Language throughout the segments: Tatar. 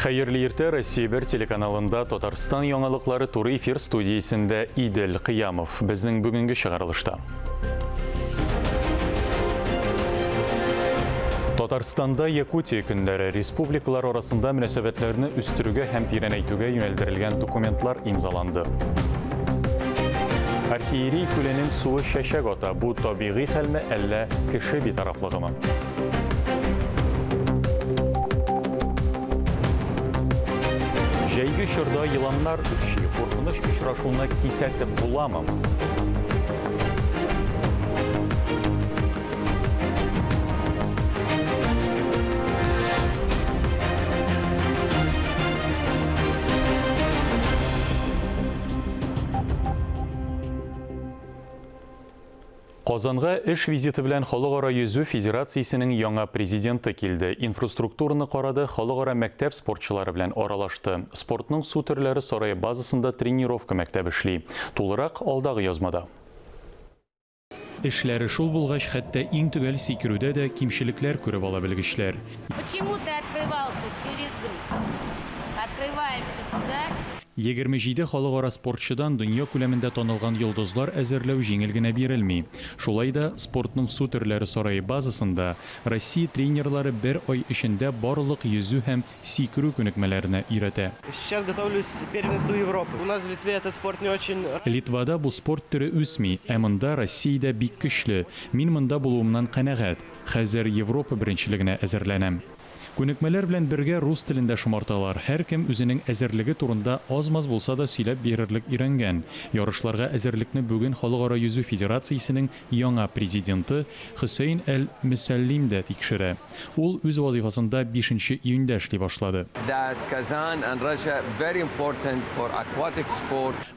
Hayırlı erте Россия 1 телеканалында Татарстан яңалыклары туры эфир студиясында Идел Кыямов. Безнең бүгенге чыгарылышта. Татарстанда Якутия көндәре республикалар арасында мөнәсәбәтләрне үстерүгә һәм тирәнәйтүгә юнәлдерелгән документлар имзаланды. Архиерей күленең суы шәшәк ата. Бу табигый хәлме, әллә кеше битарафлыгымы? Җәйге чорда йыланнар үрчи, куркыныч очрашуына кисәтеп буламы? Казанга эш визиты белән Халыкара йөзү федерациясенең яңа президенты килде. Инфраструктураны карады, халыкара мәктәп спортчылары белән аралашты. Спортның су төрләре сарае базасында тренировка мәктәбе эшли. Тулырак алдагы язмада. Эшләре шул булгач, хәтта иң төгәл сикерүдә дә кимчелекләр күреп ала белгечләр. Почему ты открывался через группу? Открываемся туда. 27 халыкара спортчыдан дөнья күләмендә танылган йолдызлар әзерләү җиңел генә бирелми. Шулай да спортның су төрләре сарае базасында Россия тренерлары бер ай эчендә барлык йөзү һәм сикерү күнекмәләренә өйрәтә. Сейчас готовлюсь к первенству Европы. У нас в Литве этот спорт не очень... Литвада бу спорт төре үсми, ә монда Россиядә бик көчле. Мин монда булуымнан канәгать. Хәзер Европа беренчелегенә әзерләнәм. Күнекмәләр белән бергә рус телендә шомарталар. Һәр кем үзенең әзерлеге турында аз-маз булса да сөйләп бирерлек өйрәнгән. Ярышларга әзерлекне бүген Халыкара йөзү федерациясенең яңа президенты Хусейн әл-Мөсәллим дә тикшерә. Ул үз вазифасында 5 июньдә эшли башлады.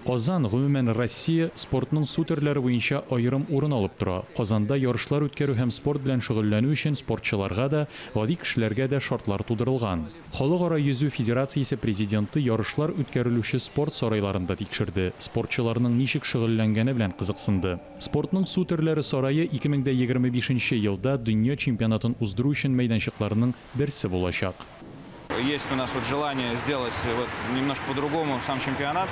Казан гомумән Россия спортның су төрләре буенча аерым урын алып тора. Казанда ярышлар үткәрү һәм спорт белән шөгыльләнү өчен спортчыларга да, гади кешеләргә дә шартлар тудырылган. Халыкара йөзү федерациясе президенты ярышлар үткәрелүче спорт сарайларында тикшерде. Спортчыларның ничек шөгыльләнгәне белән кызыксынды. Спортның су төрләре сарае 2025 елда дөнья чемпионатын уздыру өчен мәйданчыкларның берсе булачак. Есть у нас желание сделать немножко по-другому сам чемпионат.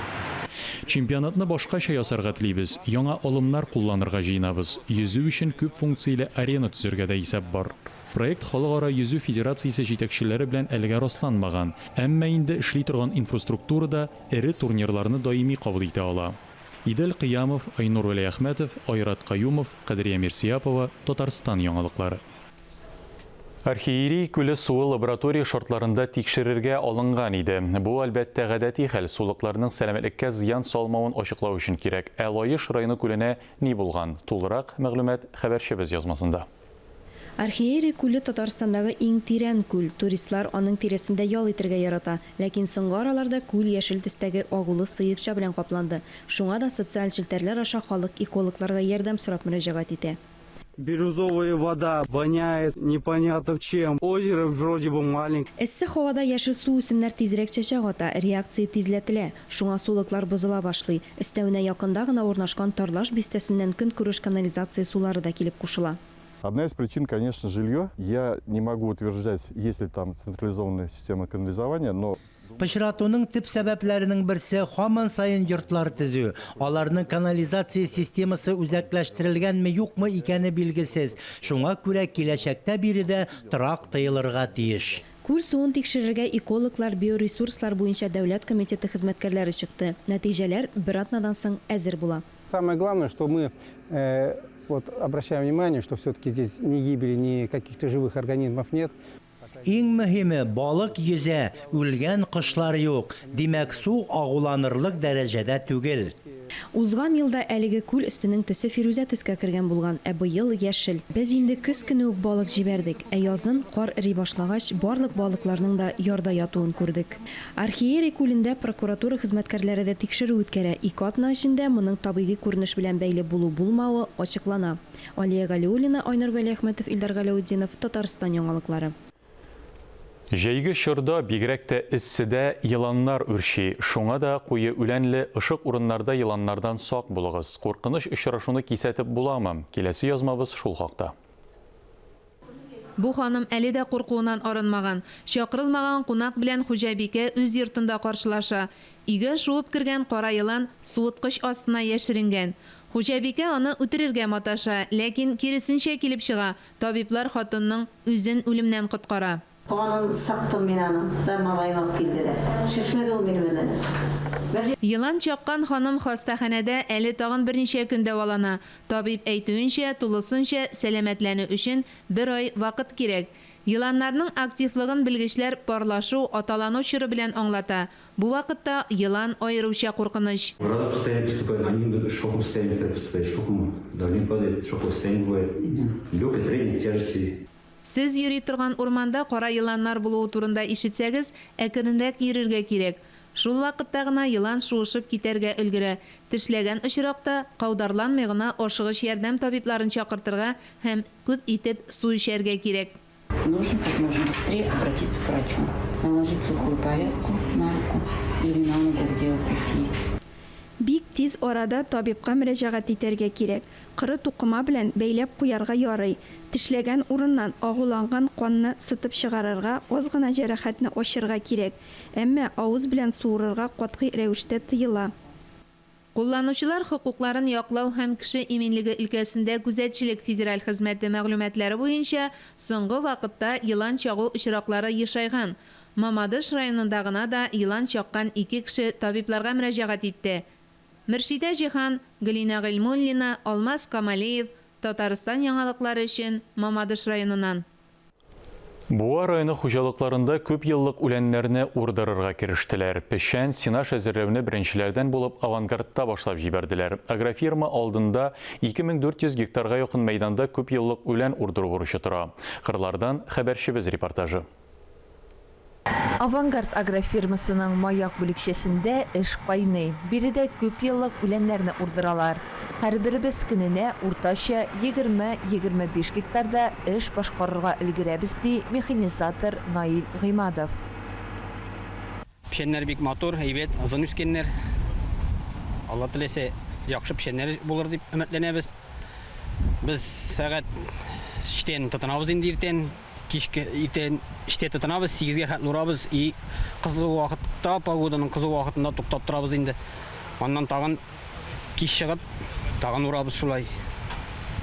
Чемпионатны башкача ясарга телибез. Яңа алымнар кулланырга җыенабыз. Йөзү өчен күп функцияле арена төзергә дә исәп бар. Проект Халыкара йөзү федерациясе җитәкчеләре белән әлегә расланмаган. Әмма инде эшли торган инфраструктурада эре турнирларны даими кабул итә ала. Идел Кыямов, Айнур Вәлиәхмәтов, Айрат Каюмов, Кадрия Мирсияпова, Татарстан яңалыклары. Архиерей күле суы лаборатория шартларында тикшерергә алынган иде. Бу әлбәттә гадәти хәл, сулыкларның сәламәтлеккә зыян салмавын ачыклау өчен кирәк. Ә Лаеш районы күленә ни булган? Тулырак мәгълүмат хәбәрчебез язмасында. Архиерей күле Татарстандагы иң тирән күл. Туристлар аның тирәсендә ял итәргә ярата. Ләкин соңгы араларда күл яшел төстәге агулы сыекча белән капланды. Шуңа да социаль челтәрләр аша халык экологларга ярдәм сорап мөрәҗәгать итә. Бирюзовая вода воняет непонятно чем. Озеро вроде бы маленькое. Эссе һавада яшел су үсемнәр тизрәк чәчәк ата, реакция тизләтелә. Шуңа сулыклар бозыла башлый. Өстәвенә якында гына урнашкан Тарлаш бистәсеннән көнкүреш канализация сулары да килеп кушыла. Одна из причин, конечно, жилье. Я не могу утверждать, есть ли там централизованная система канализования, но... Пычратуның төп сәбәпләренең берсе һаман сайын йортлар төзү. Аларның канализация системасы үзәкләштерелгәнме юкмы икәне билгесез. Шуңа күрә киләчәктә биредә торак тыелырга тиеш. Күл суын тикшерергә экологлар, биоресурслар буенча дәүләт комитеты хезмәткәрләре чыкты. Нәтиҗәләр бер атнадан соң әзер була. Самое главное, что мы обращаем внимание, что все-таки здесь ни гибели, ни каких-то живых организмов нет. Иң мөһиме, балык йөзә, үлгән кошлар юк. Димәк, су агуланырлык дәрәҗәдә түгел. Узган елда әлеге күл өстенең төсе фирүзә төскә кергән булган, ә быел яшел. Без инде көз көне үк балык җибәрдек, ә язын кар эри башлагач, барлык балыкларның да ярда ятуын күрдек. Архиерей күлендә прокуратура хезмәткәрләре дә тикшерү үткәрә. 2 атна эчендә моның табигый күренеш белән бәйле булу-булмавы ачыклана. Алия Галиуллина, Айнур Вәлиәхмәтов, Илдар Галиуддинов, Татарстан яңалыклары. Җәйге чорда бигрәк тә эсседә йыланнар үрчи. Шуңа да куе үләнле ышык урыннарда йыланнардан сак булыгыз. Куркыныч очрашуны кисәтеп буламы? Киләсе язмабыз шул хакта. Бу ханым әле дә куркуыннан арынмаган. Чакырылмаган кунак белән хуҗабикә үз йортында каршылаша. Өйгә шуып кергән кара елан суыткыч астына яшеренгән. Хуҗабикә аны үтерергә маташа, ләкин киресенчә килеп чыга. Табиблар хатынның үзен үлемнән коткара. Onun saktım binanın, darmalaymak kildi. Şişmedi o benim ödeniz. Йылан чаккан ханым хастаханәдә әле тагын берничә көн дәвалана. Табиб әйтүенчә, тулысынча сәламәтләнү өчен 1 ай вакыт кирәк. Йыланнарның активлыгын белгечләр парлашу, аталану чоры белән аңлата. Бу вакытта йылан айрыуча куркыныч. Сез йөри торган урманда кара йыланнар булуы турында ишетсәгез, әкренрәк йөрергә кирәк. Шул вакытта гына йылан шуышып китәргә өлгерә. Тешләгән очракта каударланмый гына ашыгыч ярдәм табибларын чакыртырга һәм күп итеп су эчәргә кирәк. Нужно как можно быстрее обратиться к врачу. Наложить сухую повязку на руку или на ногу, где укус есть. Бик тиз арада табибка мөрәҗәгать итәргә кирәк. Кыры тукыма белән бәйләп куярга ярый. Тешләгән урыннан агуланган канны сытып чыгарырга, аз гына җәрәхәтне ачырга кирәк. Әмма авыз белән суырырга катгый рәвештә тыела. Кулланучылар хукукларын яклау һәм кеше иминлеге өлкәсендә күзәтчелек федераль хезмәте мәгълүматлары буенча соңгы вакытта йылан чагу очраклары ешайган. Мамадыш районында гына да йылан чаккан 2 кеше табибларга мөрәҗәгать итте. Мөршидә Җихан, Галина Гыйльмуллина, Алмаз Камалиев, Татарстан яңалыклары өчен Мамадыш районыннан. Буа районы хуҗалыкларында күп еллык үләннәрне урдырырга кирештеләр. Пешән, синаш әзерләүне беренчеләрдән булып авангардта башлап җибәрделәр. Агрофирма алдында 2400 гектарга якын мәйданда күп еллык үлән урдыру бурычы тора. Кырлардан хәбәрчебез репортажы. Авангард агрофирмасының маяк бүлекчәсендә эш кайный. Биредә күп еллык үләннәрне урдыралар. Һәрберебез көненә уртача 20-25 гектарда эш башкарырга өлгерәбез ди механизатор Наил Гыймадов. Пешәннәр бик матур, әйбәт, озын үскәннәр. Алла теләсә, яхшы пешәннәр булыр дип өметләнәбез. Без сәгать 3-тән тотынабыз инде иртән. Кичке иртән 3-тә тотынабыз, 8-гә хәтле урабыз. И кызу вакытта, погоданың кызу вакытында туктап торабыз инде. Аннан тагын кич чыгып, тагын урабыз шулай.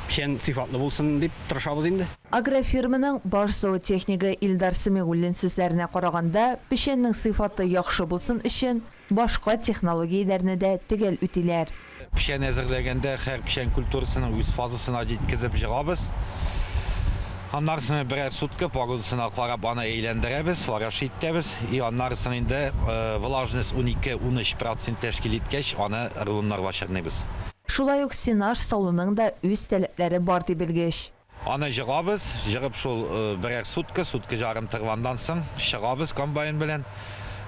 Пешән сыйфатлы булсын дип тырышабыз инде. Агрофирманың баш зоотехнигы Илдар Сәмигуллин сүзләренә караганда, пешәннең сыйфаты яхшы булсын өчен башка технологияләрне дә төгәл үтиләр. Пешән әзерләгәндә һәр пешән культурасының үз фазасына җиткезеп җыгабыз. Аннарысын берәр сутка погодасына карап аны әйләндерәбез, вараш итәбез. И аннарысын инде влажность 12-13% тәшкил иткәч, аны рулоннарга чыгныбыз. Шулай ук синаж салуның да үз таләпләре бар дип белгеч. Аны җыгабыз, җыгып шул берәр сутка жарым торгандан соң чыгабыз комбайн белән.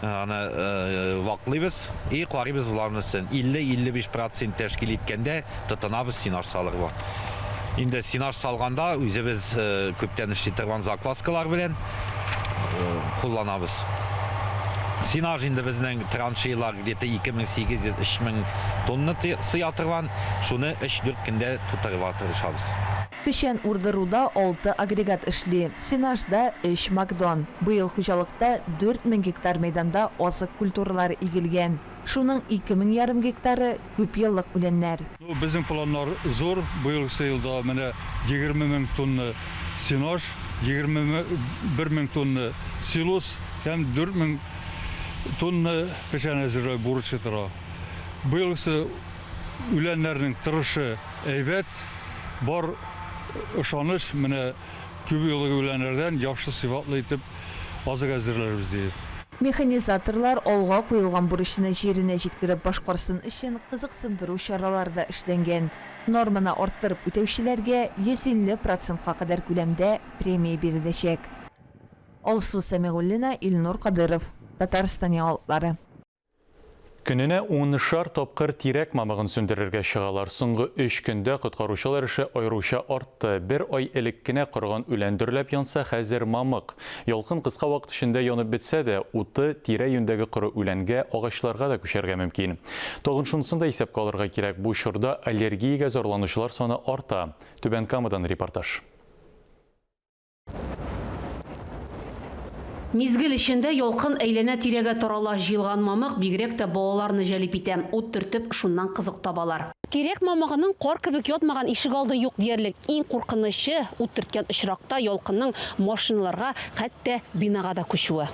Аны ваклыйбыз и карыйбыз влажностьын 50-55% тәшкил иткәндә тотынабыз синаж салырга. Инде синаж салганда үзебез күптән эшли торган закваскалар белән кулланабыз. Синаж инде безнең траншейлар где-то 2800-3000 тонна сыя торган, шуны 3-4 көндә тутырырга тырышабыз. Пешән урдыруда 6 агрегат эшли, синажда 3 Макдон. Быел хуҗалыкта 4000 гектар мәйданда азык культуралары игелгән. Шуның 2500 гектары күп еллык үләннәр. Безнең планнар зур. Быел елда менә 20 000 тонна синаж, 21 000 тонна силос һәм 4000 тонна пешән әзерләү бурычы тора. Быел үләннәрнең торышы әйбәт, бар ышаныч менә күп еллык үләннәрдән яхшы сыйфатлы итеп азык әзерләрбез ди. Механизаторлар алга куелган бурычны җиренә җиткереп башкарсын өчен кызыксындыру чаралары да эшләнгән. Норманы арттырып үтәүчеләргә 150% кадәр күләмдә премия биреләчәк. Алсу Сәмигуллина, Илнур Кадыров, Татарстан яңалыклары. Көненә 10 тапкыр тирәк мамыгын сүндерергә чыгалар. Соңгы 3 көндә коткаручылар эше аеруча артты. 1 ай элек кенә корган үлән дөрләп янса, хәзер мамык. Ялкын кыска вакыт эчендә янып бетсә дә, уты тирә юндәге коры үләнгә, агачларга да күчәргә мөмкин. Тагын шунысын да исәпкә алырга кирәк. Бу чорда аллергиягә зарланучылар саны арта. Түбән Камадан репортаж. Мизгел ішінде йолқын әйләнә тирәгә тарала җыелган мамык бигрәк тә балаларны җәлеп итә. Ут төртеп, шуннан кызык табалар. Тирәк мамыгының кар кебек ятмаган ишек алды юк диярлек. Иң куркынычы ут төрткән очракта йолкынның машиналарга, хәтта бинага да күчүе.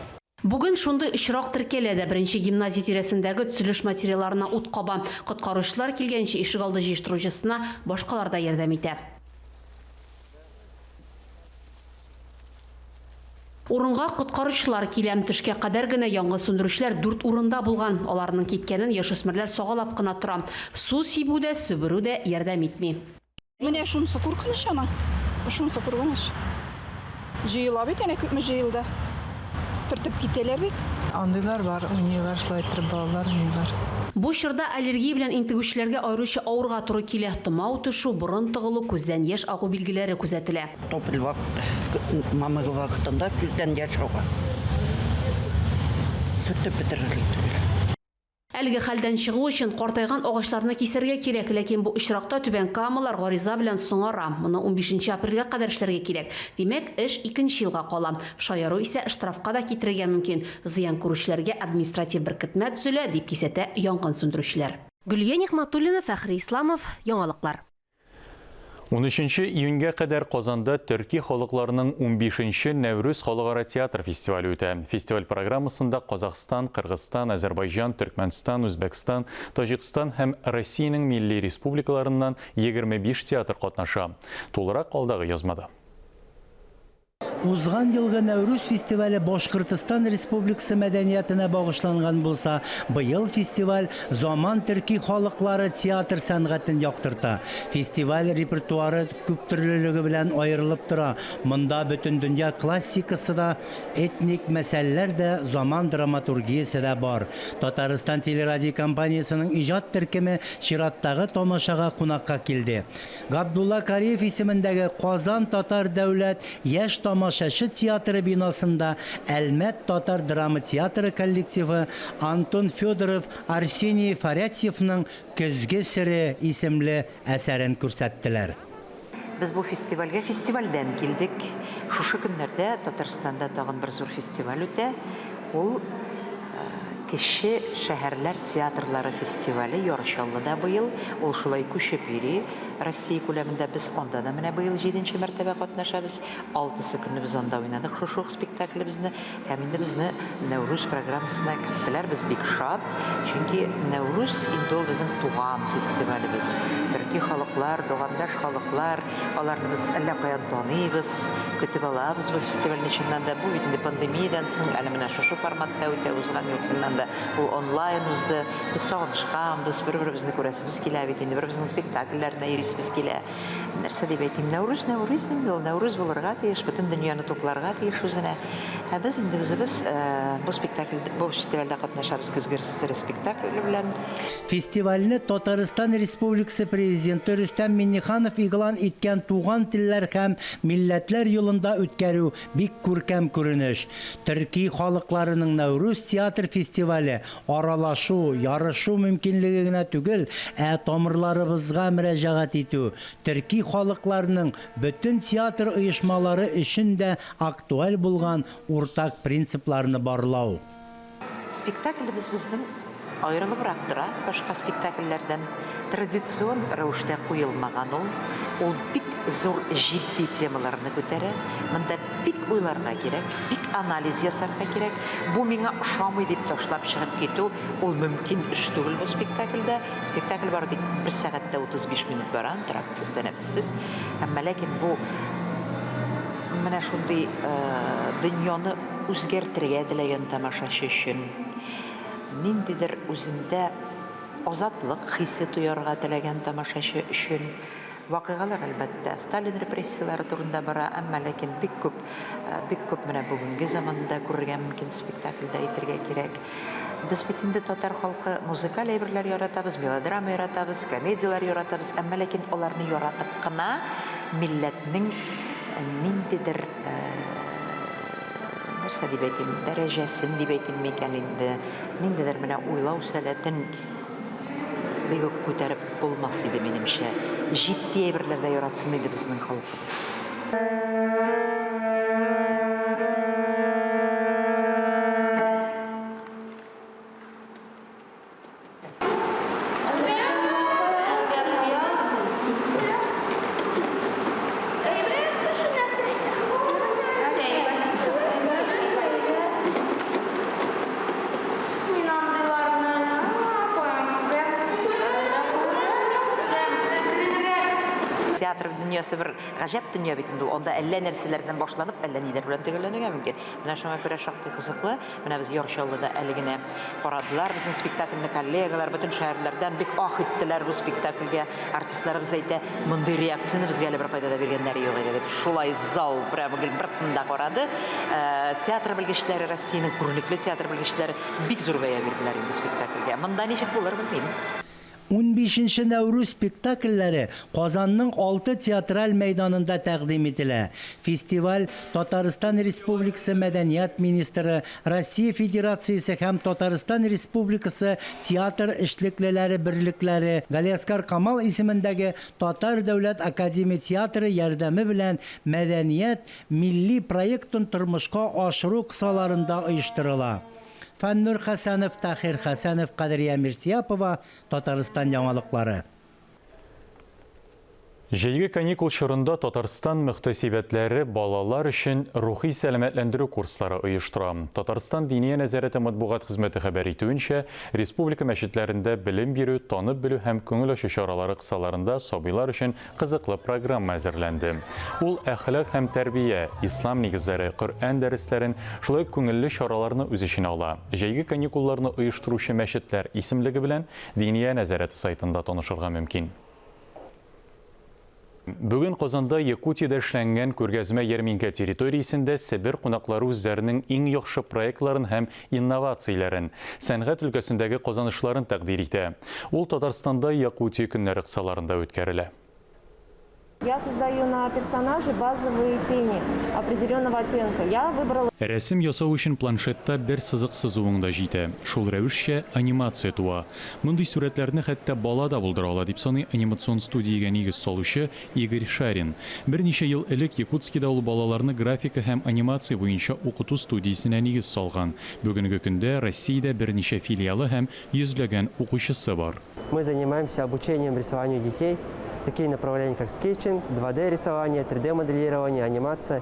Бүген шундый очрак теркәлә. Беренче гимназия тирәсендәге төзелеш материалларына ут каба. Коткаручылар килгәнче ишек алды җыештыручысына башкалар да ярдәм итә. Урынга коткаручылар киләм төшкә кадәр генә яңгы сүндерүчеләр 4 урында булган. Аларның киткәнен яшүсмерләр сагалап кына тора. Су сибүдә, сүберүдә ярдәм итми. Менә шунысы куркыныч ана. Шунысы куркыныч. Җыела бит әнә күпме җыелды. Төртеп китәләр бит. Андыйлар бар, уйныйлар, шулай итеп балалар уйныйлар. Бу чорда аллергия белән интегүчеләргә аеруча авырга туры килә. Тымау төшү, бурын тыгылу, күздән яшь агу билгеләре күзәтелә. Топыл мамыгы вакытында күздән яшь ага. Сүртеп бетерерлек. Әлеге хәлдән чыгу өчен картайган агачларны кисәргә кирәк, ләкин бу очракта түбән камалар гариза белән соңара. Моны 15 апрельгә кадәр эшләргә кирәк. Димәк, эш 2 елга кала. Шаяру исә штрафка да китерергә мөмкин. Зыян күрүчеләргә административ беркетмә төзелә, дип кисәтә янгын сүндерүчеләр. Гөлия Нигъмәтуллина, Фәхри Исламов, Яңалыклар. 13 июньгә кадәр Казанда төрки халыкларының 15-нче Нәүрүз халыкара театр фестивале үтә. Фестиваль программасында Казахстан, Кыргызстан, Азербайҗан, Төркмәнстан, Үзбәкстан, Таҗикстан һәм Россиянең милли республикаларыннан 25 театр катнаша. Тулырак алдагы язмада. Узган елгы Нәүрүз фестивале Башкортстан Республикасы мәдәниятенә багышланган булса, быел фестиваль заман төрки халыклары театр сәнгатен яктырта. Фестиваль репертуары күп төрлелеге белән аерылып тора. Монда бөтен дөнья классикасы да, этник мәсьәләләр дә, заман драматургиясе дә бар. Татарстан телерадио компаниясының иҗат төркеме чираттагы тамашага кунакка килде. Габдулла Кариев исемендәге Казан татар дәүләт яшь тамашачы театры бинасында Әлмәт татар драма театры коллективы Антон Федоров, Арсений Фарятьевның «Көзге сере» исемле әсәрен күрсәттеләр. Biz bu festivalden kildik. Şuşu günlerde Tatarstanda tağın bir zor festival öte. Ol Kişi Şehirler Tiyatrları Festivali Yoruşallı'da bu yıl. Ol şulay köşüp yeri. Россия күләмендә biz onda da менә быел 7-нче мәртәбә катнашабыз. 6-сы көнне biz onda уйнадык шушы спектаклебезне. Һәм инде безне Нәүрүз программасына керттеләр. Без бик шат. Чөнки Нәүрүз инде ул безнең туган фестивалебез. Төрки халыклар, тугандаш халыклар, аларны без әллә каян таныйбыз, көтеп алабыз бу фестивальне чыннан да. Бу бит инде пандемиядан соң әле менә шушы форматта үтә узган ел чыннан да ул онлайн узды. Без сагынышкан, без бер-беребезне күрәсебез килә бит инде бер-беребезнең спектакльләренә biz kile. Нәрсә дип әйтим, Нәүрүз инде ул Нәүрүз булырга тиеш, бөтен дөньяны тупларга тиеш үзенә. Без инде үзебез бу спектакльдә, бу фестивальдә катнашабыз көзге сере спектакль белән. Фестивальне Татарстан Республикасы президенты Рөстәм Миңнеханов игълан иткән туган телләр һәм милләтләр юлында үткәрү бик күркәм күренеш. Төрки халыкларының Нәүрүз театр фестивале аралашу, ярышу мөмкинлеге генә түгел, тамырларыбызга мөрәҗәгать итү, төрки халыкларының бөтен театр оешмалары өчен дә актуаль булган уртак принципларны барлау. Спектаклебез безнең аерылыбрак тора, башка спектакльләрдән традицион рәвештә куелмаган ул бик зур җитди темаларны күтәрә. Монда бик уйларга кирәк, бик анализ ясарга кирәк. Бу миңа ошамый дип ташлап чыгып китү ул мөмкин эш түгел бу спектакльдә. Спектакль бар дик 1 сәгатьтә 35 минут баран, траксыз тәнәфессез. Әмма ләкин бу менә шундый дөньяны үзгәртергә теләгән тамашачы өчен ниндидер үзендә азатлык хисе туярга теләгән тамашачы өчен вакыйгалар әлбәттә Сталин репрессиялары турында бара, әмма ләкин бик күп менә бүгенге заманда күрергә мөмкин спектакльдә әйтергә кирәк. Без бит инде татар халкы музыкаль әйберләр яратабыз, мелодрама яратабыз, комедиялар яратабыз, әмма ләкин аларны яратып кына милләтнең ниндидер нәрсә дип әйтим, дәрәҗәсен дип әйтим микән инде, ниндидер менә уйлау сәләтен бик күтәреп булмас иде минемчә. Җитди әйберләрдә яратсын иде безнең халкыбыз. дөньясы бер гаҗәп дөнья бит инде ул. Анда әллә нәрсәләрдән башланып, әллә ниләр белән төгәлләнергә мөмкин. Менә шуңа күрә шактый кызыклы. Менә без Ярчаллыда әле генә карадылар безнең спектакльне коллегалар бөтен шәһәрләрдән бик ах иттеләр бу спектакльгә. Артистларыбыз әйтә, мондай реакцияны безгә әле бер кайда да биргәннәре юк иде дип. Шулай зал прямо гел бер тында карады. Театр белгечләре, Россиянең күренекле театр белгечләре бик зур бәя бирделәр инде спектакльгә. Монда ничек булыр белмим. 15 Нәүрүз спектакльләре Казанның 6 театраль мәйданында тәкъдим ителә. Фестиваль Татарстан Республикасы Мәдәният министры, Россия Федерациясе һәм Татарстан Республикасы театр эшлеклеләре берлекләре, Галиаскар Камал исемендәге Татар дәүләт академия театры ярдәме белән мәдәният милли проектын тормышка ашыру кысаларында оештырыла. Фәннур Хәсәнов, Тахир Хәсәнов, Кадрия Мирсияпова, Татарстан яңалыклары. Җәйге каникул чорында Татарстан мөхтәсибәтләре балалар өчен рухи сәламәтләндерү курслары оештыра. Татарстан Диния нәзарәте матбугат хезмәте хәбәр итүенчә, республика мәчетләрендә белем бирү, танып белү һәм күңел ачу чаралары кысаларында сабыйлар өчен кызыклы программа әзерләнде. Ул әхлак һәм тәрбия, ислам нигезләре, Коръән дәресләрен, шулай күңелле чараларны үз эченә ала. Җәйге каникулларны оештыручы мәчетләр исемлеге белән Диния нәзарәте сайтында танышырга мөмкин. Бүген Казанда Якутиядә эшләнгән күргәзмә ярминкә территориясендә Себер кунаклары үзләренең иң яхшы проектларын һәм инновацияләрен, сәнгать өлкәсендәге казанышларын тәкъдим итә. Ул Татарстанда Якутия көннәре кысаларында үткәрелә. Я создаю на персонаже базовые тени определенного оттенка. Я выбрала... Рәсем ясау өчен планшетта бер сызык сызуың да җитә. Шул рәвешчә анимация туа. Мондый сурәтләрне хәтта бала да булдыра ала дип саный анимацион студиягә нигез салучы Игорь Шарин. Берничә ел элек Якутскида ул балаларны графика һәм анимация буенча укыту студиясенә нигез салган. Бүгенге көндә Россиядә берничә филиалы һәм йөзләгән укучысы бар. Мы занимаемся обучением рисованию детей. Такие направления, как скетчинг, 2D-рисование, 3D-моделирование, анимация.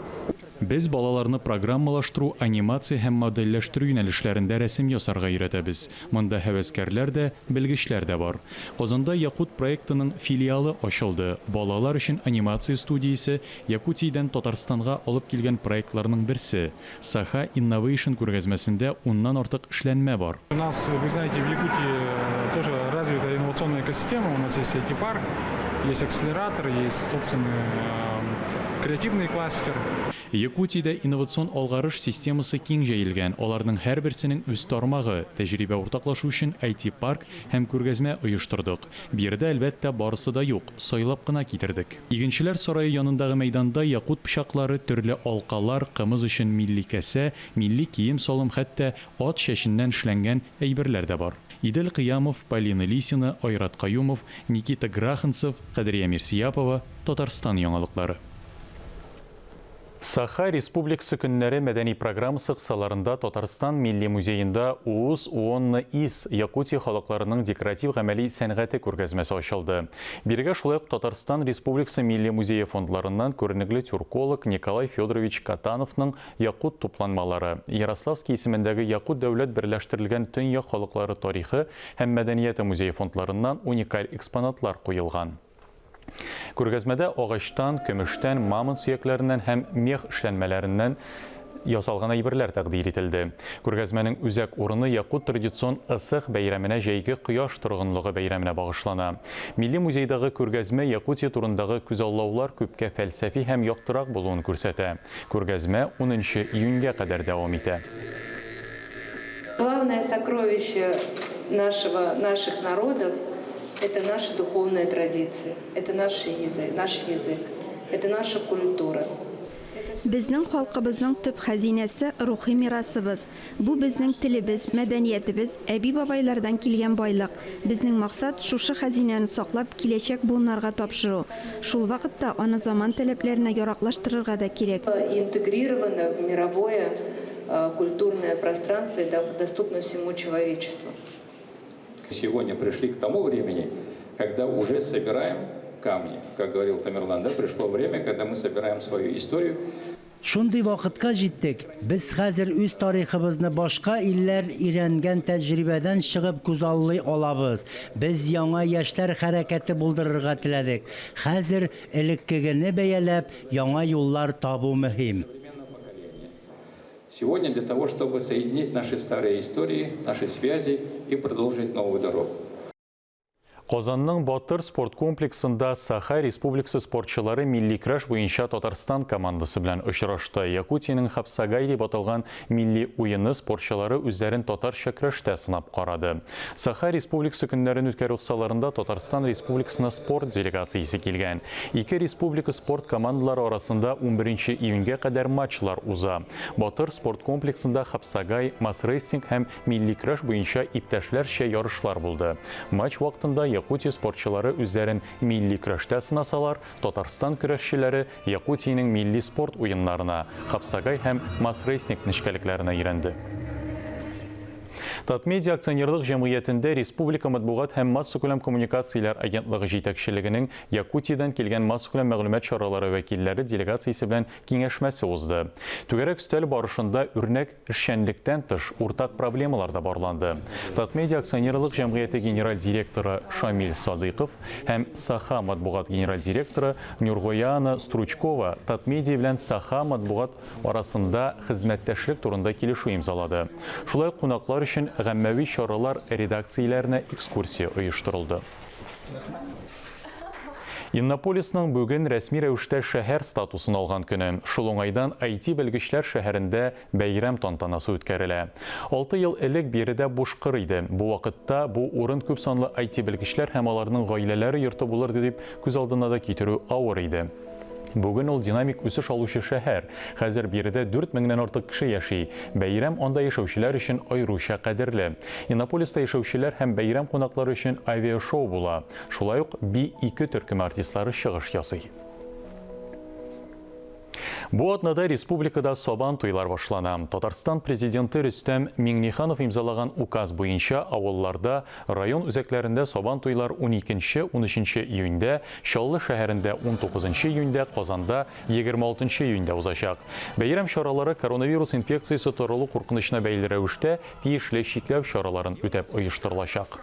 Без балаларны программалаштыру, анимация һәм модельләштерү юнәлешләрендә рәсем ясарга өйрәтәбез. Монда һәвәскәрләр дә, белгечләр дә бар. Казанда Якут проектының филиалы ачылды. Балалар өчен анимация студиясе Якутиядән Татарстанга алып килгән проектларның берсе. Саха Innovation күргәзмәсендә 10-нан артык эшләнмә бар. У нас, вы знаете, в Якутии тоже развита инновационная экосистема. У нас есть IT-парк, есть акселератор, есть собственный креативный кластер. Якутиядә инновацион алгарыш системасы киң җәелгән. Аларның һәрберсенең үз тармагы, тәҗрибә уртаклашу өчен IT-парк һәм күргәзмә оештырдык. Бирдә әлбәттә барысы да юк, сайлап кына китердек. Игенчеләр сарае янындагы мәйданда якут пычаклары, төрле алкалар, кымыз өчен милли кәсә, милли кием салым, хәтта ат чәченнән эшләнгән әйберләр дә бар. Идел Кыямов, Полина Лисина, Айрат Каюмов, Никита Граханцев, Кадрия Мирсияпова, Татарстан яңалыклары. Саха Республикасы көннәре мәдәни программасы кысаларында Татарстан Милли музейында УУС УОНны ИС Якутия халыкларының декоратив гамәли сәнгате күргәзмәсе ачылды. Биргә шулай ук Татарстан Республикасы Милли музее фондларыннан күренекле тюрколог Николай Федорович Катановның якут тупланмалары, Ярославский исемендәге Якут дәүләт берләштерелгән төньяк халыклары тарихы һәм мәдәнияте музее фондларыннан уникаль экспонатлар куелган. Күргәзмәдә агачтан, көмештән, мамонт сөякләреннән һәм мех эшләнмәләреннән ясалган әйберләр тәкъдим ителде. Күргәзмәнең үзәк урыны Якут традицион ысык бәйрәменә җәйге кояш торгынлыгы бәйрәменә багышлана. Милли музейдагы күргәзмә Якутия турындагы күзаллаулар күпкә фәлсәфи һәм яктырак булуын күрсәтә. Күргәзмә 10 июньгә кадәр дәвам итә. Главное сокровище наших народов – это наша духовная традиция, это наш язык, это наша культура. Безнең халкыбызның төп хәзинәсе рухи мирасыбыз. Бу безнең телебез, мәдәниятебез, әби-бабайлардан килгән байлык. Безнең максат шушы хәзинәне саклап, киләчәк буыннарга тапшыру. Шул вакытта аны заман таләпләренә яраклаштырырга да кирәк. Интегрировано в мировое культурное пространство и доступно всему человечеству. Сегодня пришли к тому времени, когда уже собираем камни. Как говорил Тамерлан, да, пришло время, когда мы собираем свою историю. Шундый вакытка җиттек. Без хәзер үз тарихыбызны башка илләр өйрәнгән тәҗрибәдән чыгып күзаллый алабыз. Без яңа яшьләр хәрәкәте булдырырга теләдек. Хәзер элеккегене бәяләп, яңа юллар табу мөһим. Сегодня для того, чтобы соединить наши старые истории, наши связи и продолжить новую дорогу. Qozanның Батыр спорт комплексында Саха Республикасы спортчылары милли краш буенча Татарстан командасы белән очрашты. Якутияның Хапсагай дип аталган милли уены спортчылары үзләрен татарча крашта сынап карады. Саха Республикасы көннәрен үткәрү кысаларында Татарстан Республикасына спорт делегациясе килгән. Ике республика спорт командалары арасында 11 июньгә кадәр матчлар уза. Батыр спорт комплексында Хапсагай, масрейсинг һәм милли краш буенча иптәшләрчә ярышлар булды. Матч вакытында Якутия спортчылары үзләрен милли крашта сынасалар, Татарстан көрәшчеләре Якутиянең милли спорт уеннарына, Хапсагай һәм масрейсинг нечкәлекләренә өйрәнде. Татмедиа акционерлык җәмгыятендә Республика матбугат һәм масса күләм коммуникацияләр агентлыгы җитәкчелегенең Якутиядән килгән масса күләм мәгълүмат чаралары вәкилләре делегациясе белән киңәшмәсе узды. Түгәрәк өстәл барышында үрнәк эшчәнлектән тыш уртак проблемалар да барланды. Татмедиа акционерлык җәмгыяте генераль директоры Шамил Садыйков һәм Саха матбугат генераль директоры Нюргояна Стручкова Татмедиа белән Саха матбугат арасында хезмәттәшлек турында килешү имзалады. Шулай кунаклар өчен гаммәви чаралар редакцияләренә экскурсия оештырылды. Иннополисның бүген рәсми рәвештә шәһәр статусын алган көне. Шул уңайдан IT белгечләр шәһәрендә бәйрәм тантанасы үткәрелә. 6 ел элек биредә бушкыр иде. Бу вакытта бу урын күп санлы IT белгечләр һәм аларның гаиләләре йорты булыр дип күз алдына да китерү авыр иде. Бүген ул динамик үсеш алучы шәһәр. Хәзер биредә 4000-нән артык кеше яши. Бәйрәм анда яшәүчеләр өчен аеруча кадерле. Иннополиста яшәүчеләр һәм бәйрәм кунаклары өчен авиашоу була. Шулай ук B2 төркем артистлары чыгыш ясый. Бу атнада республикада сабан туйлар башлана. Татарстан президенты Рөстәм Миңнеханов имзалаган указ буенча авылларда, район үзәкләрендә сабан туйлар 12-13 июньдә, Чаллы шәһәрендә 19 июньдә, Казанда 26 июньдә узачак. Бәйрәм чаралары коронавирус инфекциясе таралу куркынычына бәйле рәвештә тиешле чикләү чараларын үтәп оештырылачак.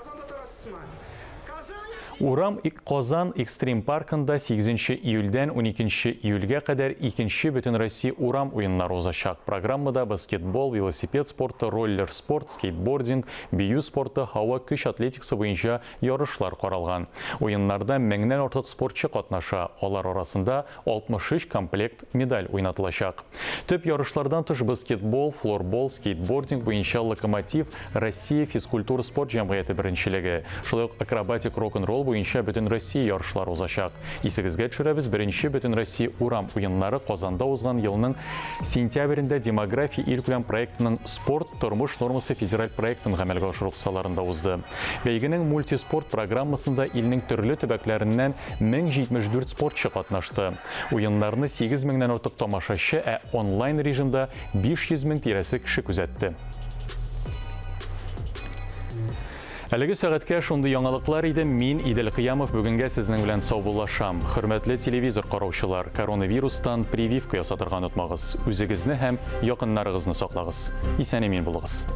Урам Казан Экстрим паркында 8 июльдән 12 июльгә кадәр 2-нче бөтен Россия урам уеннары узачак. Программада баскетбол, велосипед спорты, роллер спорт, скейтбординг, бию спорты, һава көч атлетикасы буенча ярышлар каралган. Уеннарда 1000-нән артык спортчы катнаша. Алар арасында 63 комплект медаль уйнатылачак. Төп ярышлардан тыш баскетбол, флорбол, скейтбординг буенча Локомотив Россия физкультура спорт җәмгыяте беренчелеге. Шулай ук акробатик рок-н-ролл буенча бөтен Россия ярышлар узачак. Исегезгә төшерәбез, беренче бөтен Россия урам уеннары Казанда узган елның сентябрендә демография илкүләм проектының спорт тормыш нормасы федераль проектын гамәлгә ашыру кысаларында узды. Бәйгенең мультиспорт программасында илнең төрле төбәкләреннән 1074 спортчы катнашты. Уеннарны 8000-нән артык тамашачы, онлайн режимда 500 000 тирәсе кеше күзәтте. Әлеге сәгатькә шундый яңалыклар иде. Мин Идел Кыямов бүгенгә сезнең белән саубуллашам. Хөрмәтле телевизор караучылар, коронавирустан прививка ясатырга онытмагыз. Үзегезне һәм якыннарыгызны саклагыз. Исән-имин булыгыз.